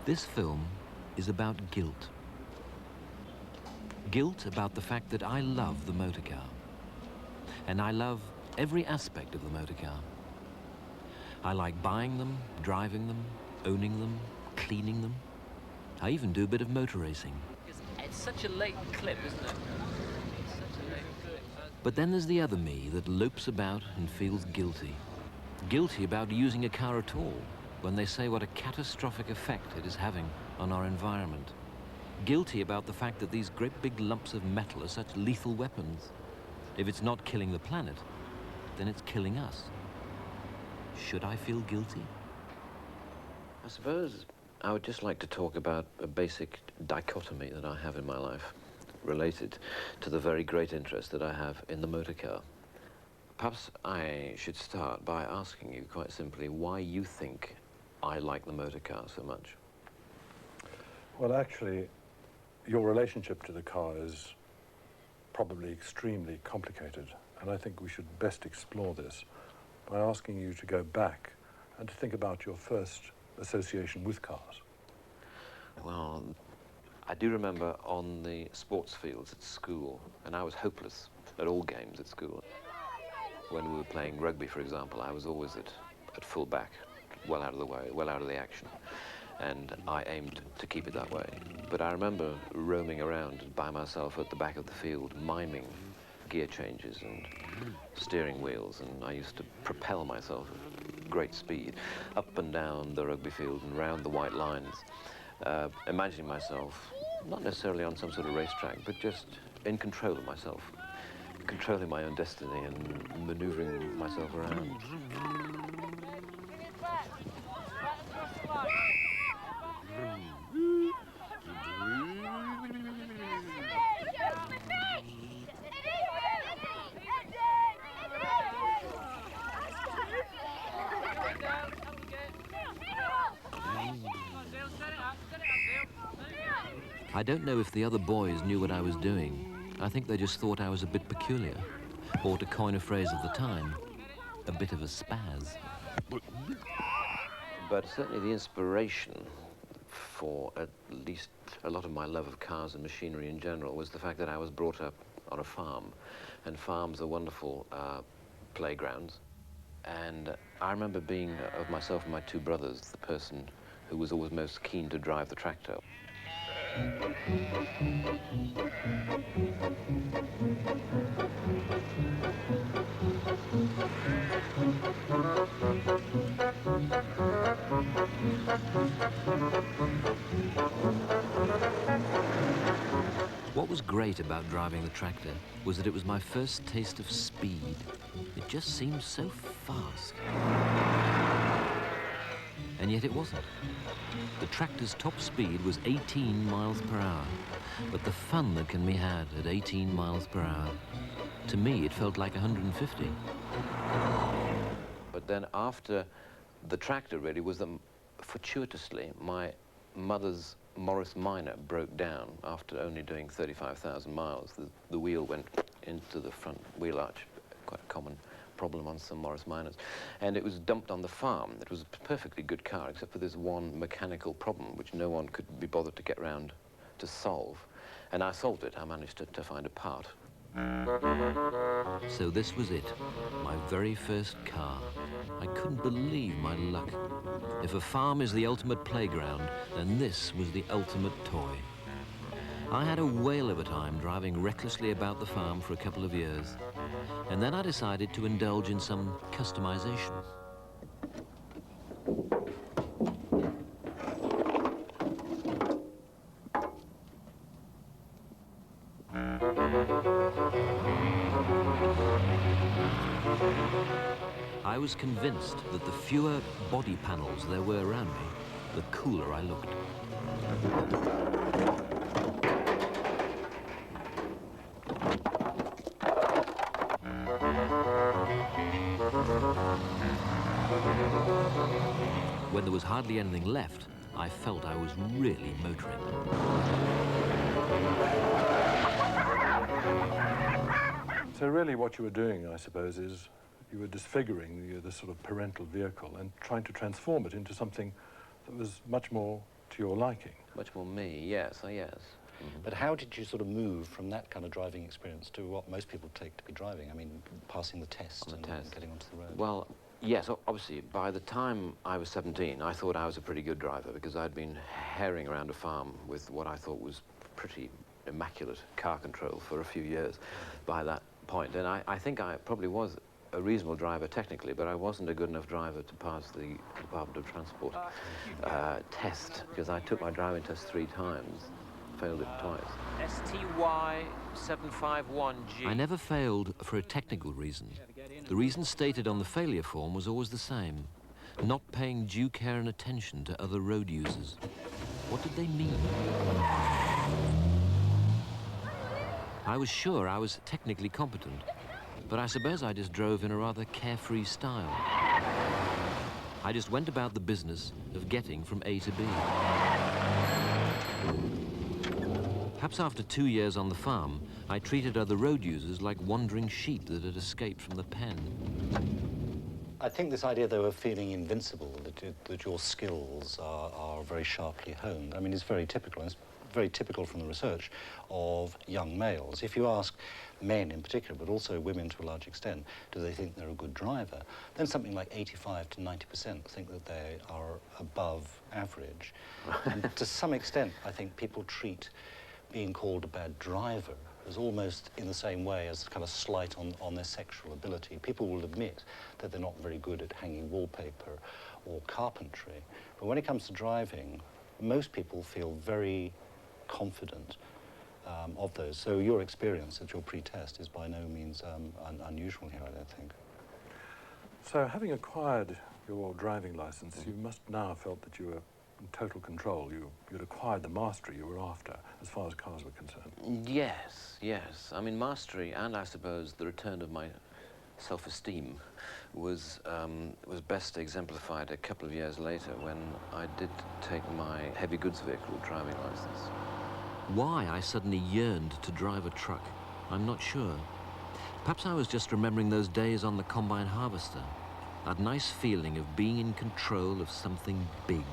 This film is about guilt. Guilt about the fact that I love the motor car. And I love every aspect of the motor car. I like buying them, driving them, owning them, cleaning them. I even do a bit of motor racing. It's such a late clip, isn't it? It's such a late clip. But then there's the other me that lopes about and feels guilty. Guilty about using a car at all, when they say what a catastrophic effect it is having on our environment. Guilty about the fact that these great big lumps of metal are such lethal weapons. If it's not killing the planet, then it's killing us. Should I feel guilty? I suppose I would just like to talk about a basic dichotomy that I have in my life, related to the very great interest that I have in the motor car. Perhaps I should start by asking you quite simply why you think I like the motor car so much. Well, actually, your relationship to the car is probably extremely complicated, and I think we should best explore this by asking you to go back and to think about your first association with cars. Well, I do remember on the sports fields at school, and I was hopeless at all games at school. When we were playing rugby, for example, I was always at full back, well out of the way, well out of the action. And I aimed to keep it that way. But I remember roaming around by myself at the back of the field, miming gear changes and steering wheels, and I used to propel myself at great speed up and down the rugby field and round the white lines, imagining myself not necessarily on some sort of racetrack, but just in control of myself, controlling my own destiny and maneuvering myself around. I don't know if the other boys knew what I was doing. I think they just thought I was a bit peculiar, or to coin a phrase of the time, a bit of a spaz. But certainly the inspiration for at least a lot of my love of cars and machinery in general was the fact that I was brought up on a farm, and farms are wonderful playgrounds. And I remember being, of myself and my two brothers, the person who was always most keen to drive the tractor. What was great about driving the tractor was that it was my first taste of speed. It just seemed so fast. And yet it wasn't. The tractor's top speed was 18 miles per hour, but the fun that can be had at 18 miles per hour, to me it felt like 150. But then after the tractor really was that fortuitously my mother's Morris Minor broke down after only doing 35,000 miles. The wheel went into the front wheel arch, quite a common problem on some Morris Minors. And it was dumped on the farm. It was a perfectly good car, except for this one mechanical problem, which no one could be bothered to get round to solve. And I solved it. I managed to find a part. So this was it, my very first car. I couldn't believe my luck. If a farm is the ultimate playground, then this was the ultimate toy. I had a whale of a time driving recklessly about the farm for a couple of years, and then I decided to indulge in some customization. I was convinced that the fewer body panels there were around me, the cooler I looked. When there was hardly anything left, I felt I was really motoring. So really what you were doing, I suppose, is you were disfiguring the sort of parental vehicle and trying to transform it into something that was much more to your liking. Much more me, yes, yes. Mm-hmm. But how did you sort of move from that kind of driving experience to what most people take to be driving? I mean, passing the test and getting onto the road. Well, yes, obviously, by the time I was 17, I thought I was a pretty good driver because I'd been herring around a farm with what I thought was pretty immaculate car control for a few years by that point. And I think I probably was a reasonable driver technically, but I wasn't a good enough driver to pass the Department of Transport test, because I took my driving test 3 times, failed it twice. STY751G. I never failed for a technical reason. The reason stated on the failure form was always the same: not paying due care and attention to other road users. What did they mean? I was sure I was technically competent, but I suppose I just drove in a rather carefree style. I just went about the business of getting from A to B. Perhaps after 2 years on the farm, I treated other road users like wandering sheep that had escaped from the pen. I think this idea, though, of feeling invincible, that your skills are very sharply honed, I mean, it's very typical. It's very typical from the research of young males. If you ask men in particular, but also women to a large extent, do they think they're a good driver, then something like 85 to 90% think that they are above average. And to some extent, I think people treat being called a bad driver as almost in the same way as kind of slight on their sexual ability. People will admit that they're not very good at hanging wallpaper or carpentry. But when it comes to driving, most people feel very confident of those. So your experience at your pre-test is by no means unusual here, I don't think. So having acquired your driving license, you must now have felt that you were in total control. You'd acquired the mastery you were after, as far as cars were concerned. Yes, yes. I mean, mastery, and I suppose the return of my self-esteem was best exemplified a couple of years later when I did take my heavy goods vehicle driving license. Why I suddenly yearned to drive a truck, I'm not sure. Perhaps I was just remembering those days on the combine harvester, that nice feeling of being in control of something big.